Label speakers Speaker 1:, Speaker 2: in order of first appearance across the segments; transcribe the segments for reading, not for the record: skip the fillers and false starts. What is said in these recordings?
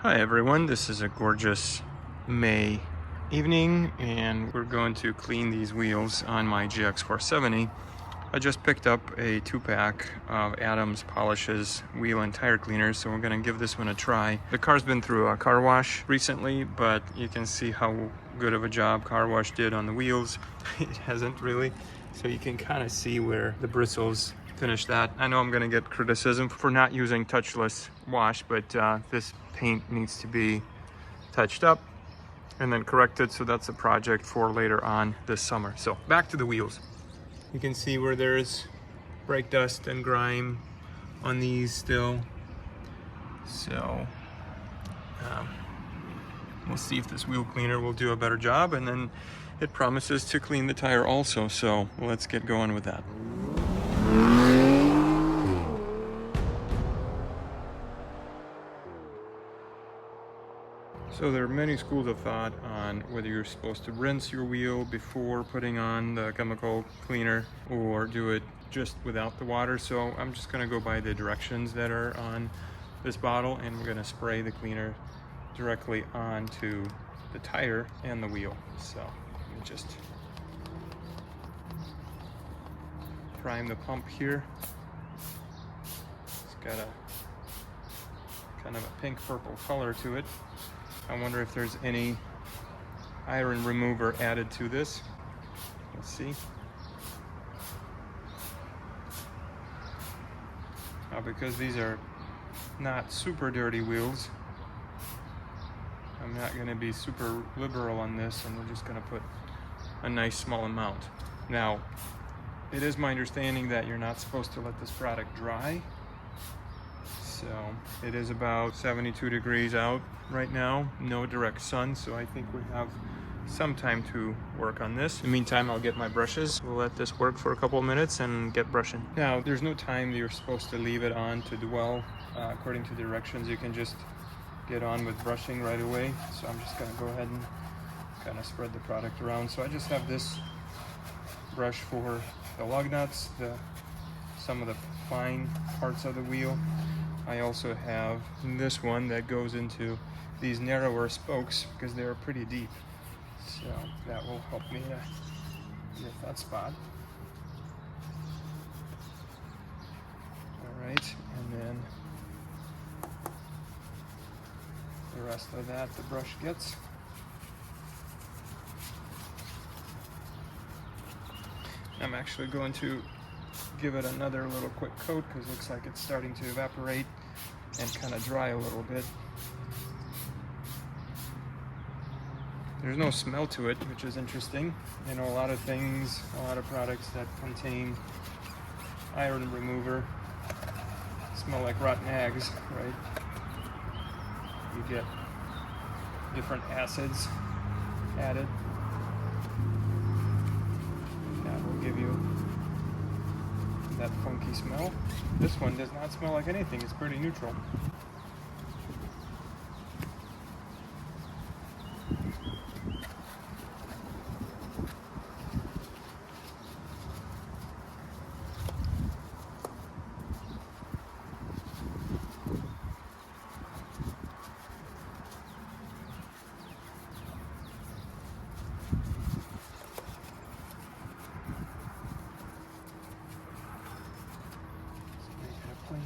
Speaker 1: Hi everyone, this is a gorgeous May evening and we're going to clean these wheels on my GX470. I just picked up a 2-pack of Adams Polishes wheel and tire cleaners, so we're going to give this one a try. The car's been through a car wash recently, but you can see how good of a job car wash did on the wheels. It hasn't really, so you can kind of see where the bristles finish that. I know I'm going to get criticism for not using touchless wash, but this paint needs to be touched up and then corrected, so that's a project for later on this summer. So back to the wheels. You can see where there's brake dust and grime on these still. So we'll see if this wheel cleaner will do a better job, and then it promises to clean the tire also. So let's get going with that. So there are many schools of thought on whether you're supposed to rinse your wheel before putting on the chemical cleaner or do it just without the water. So I'm just going to go by the directions that are on this bottle, and we're going to spray the cleaner directly onto the tire and the wheel. So let me just prime the pump here. It's got a kind of a pink purple color to it. I wonder if there's any iron remover added to this. Let's see. Now, because these are not super dirty wheels, I'm not going to be super liberal on this, and we're just going to put a nice small amount. Now, it is my understanding that you're not supposed to let this product dry. So it is about 72 degrees out right now, no direct sun, so I think we have some time to work on this. In the meantime, I'll get my brushes. We'll let this work for a couple of minutes and get brushing. Now, there's no time that you're supposed to leave it on to dwell. According to the directions, you can just get on with brushing right away. So I'm just gonna go ahead and kind of spread the product around. So I just have this brush for the lug nuts, some of the fine parts of the wheel. I also have this one that goes into these narrower spokes because they're pretty deep. So that will help me get that spot. All right, and then the rest of that the brush gets. I'm actually going to give it another little quick coat because it looks like it's starting to evaporate and kind of dry a little bit. There's no smell to it, which is interesting. You know, a lot of things, a lot of products that contain iron remover smell like rotten eggs, right? You get different acids added. That will give you that funky smell. This one does not smell like anything. It's pretty neutral.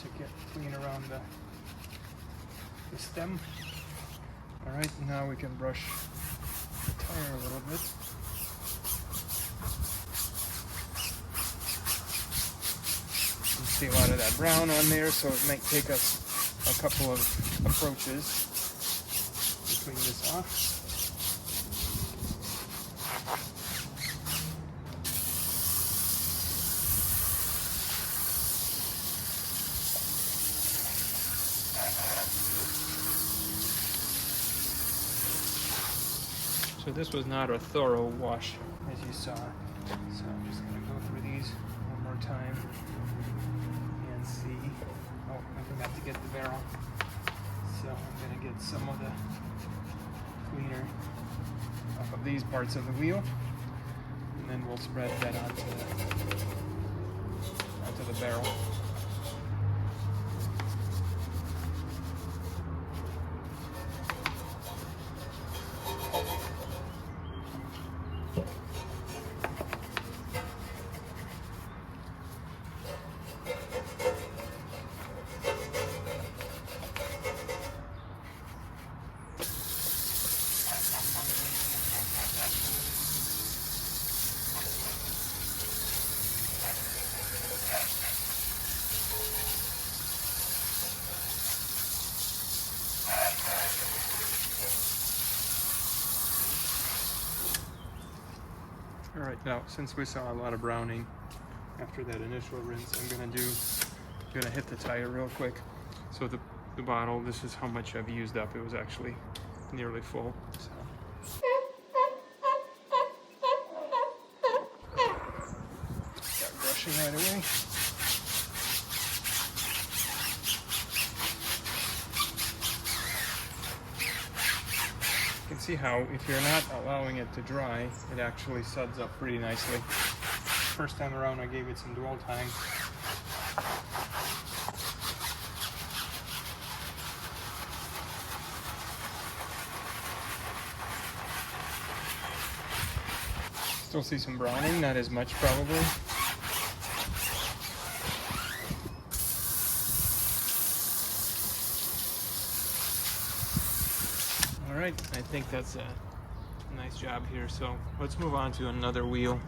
Speaker 1: To get clean around the stem. All right, now we can brush the tire a little bit. You see a lot of that brown on there, so it might take us a couple of approaches to clean this off. So this was not a thorough wash, as you saw. So I'm just going to go through these one more time and see. Oh, I forgot to get the barrel. So I'm going to get some of the cleaner off of these parts of the wheel, and then we'll spread that onto the barrel. All right, now since we saw a lot of browning after that initial rinse, I'm gonna hit the tire real quick. So the bottle, this is how much I've used up. It was actually nearly full. So. Start brushing right away. You can see how if you're not allowing it to dry, it actually suds up pretty nicely. First time around I gave it some dwell time. Still see some browning, not as much probably. All right, I think that's a nice job here. So let's move on to another wheel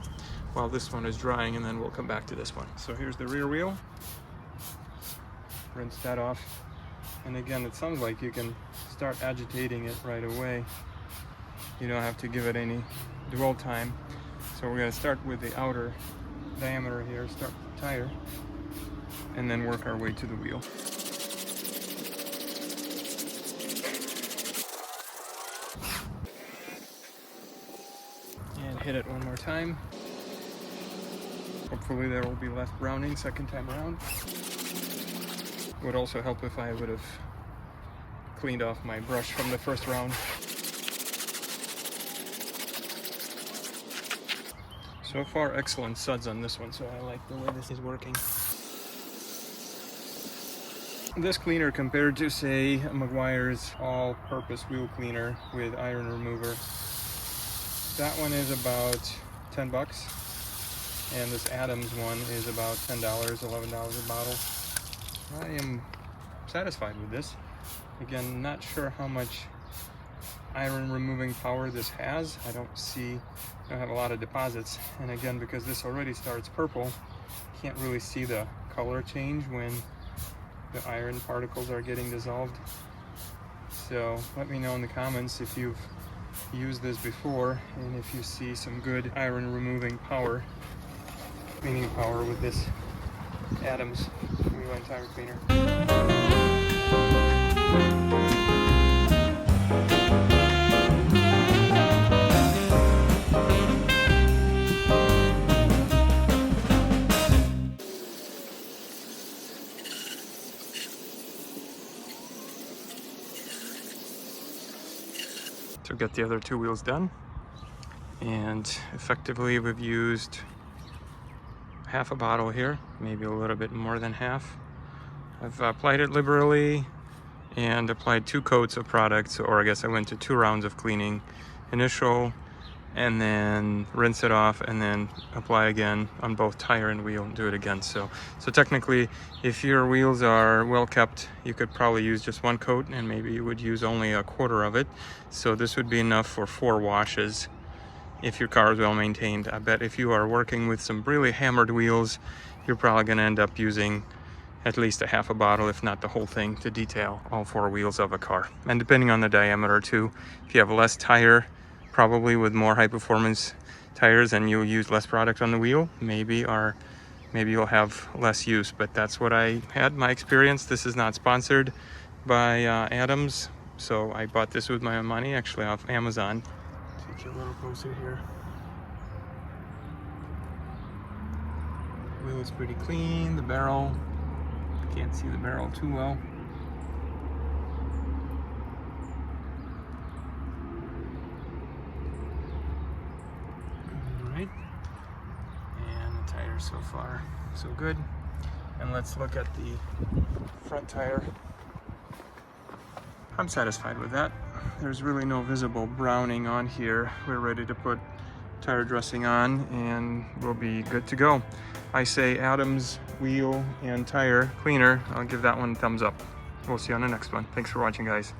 Speaker 1: while this one is drying, and then we'll come back to this one. So here's the rear wheel. Rinse that off. And again, it sounds like you can start agitating it right away. You don't have to give it any dwell time. So we're going to start with the outer diameter here, start with the tire, and then work our way to the wheel. And hit it one more time. Hopefully there will be less browning second time around. Would also help if I would have cleaned off my brush from the first round. So far, excellent suds on this one, so I like the way this is working. This cleaner compared to, say, Meguiar's all-purpose wheel cleaner with iron remover, that one is about 10 bucks, and this Adams one is about $10, $11 a bottle. I am satisfied with this. Again, not sure how much iron removing power this has. I don't have a lot of deposits, and again, because this already starts purple, can't really see the color change when the iron particles are getting dissolved. So let me know in the comments if you've used this before and if you see some good iron removing power, cleaning power with this Adams wheel and tire cleaner. So get the other two wheels done, and effectively we've used half a bottle here, maybe a little bit more than half. I've applied it liberally and applied 2 coats of products, or I guess I went to 2 rounds of cleaning. Initial, and then rinse it off, and then apply again on both tire and wheel and do it again. So technically, if your wheels are well kept, you could probably use just 1 coat, and maybe you would use only a quarter of it. So this would be enough for 4 washes if your car is well maintained. I bet if you are working with some really hammered wheels, you're probably going to end up using at least a half a bottle, if not the whole thing, to detail all 4 wheels of a car. And depending on the diameter too, if you have less tire, probably with more high performance tires, and you'll use less product on the wheel, maybe you'll have less use. But that's what I had, my experience. This is not sponsored by Adams, so I bought this with my own money, actually off Amazon. Take you a little closer here. Wheel is pretty clean. The barrel, can't see the barrel too well. Alright, and the tires so far so good. And let's look at the front tire. I'm satisfied with that. There's really no visible browning on here. We're ready to put tire dressing on and we'll be good to go. I say Adams wheel and tire cleaner. I'll give that one a thumbs up. We'll see you on the next one. Thanks for watching, guys.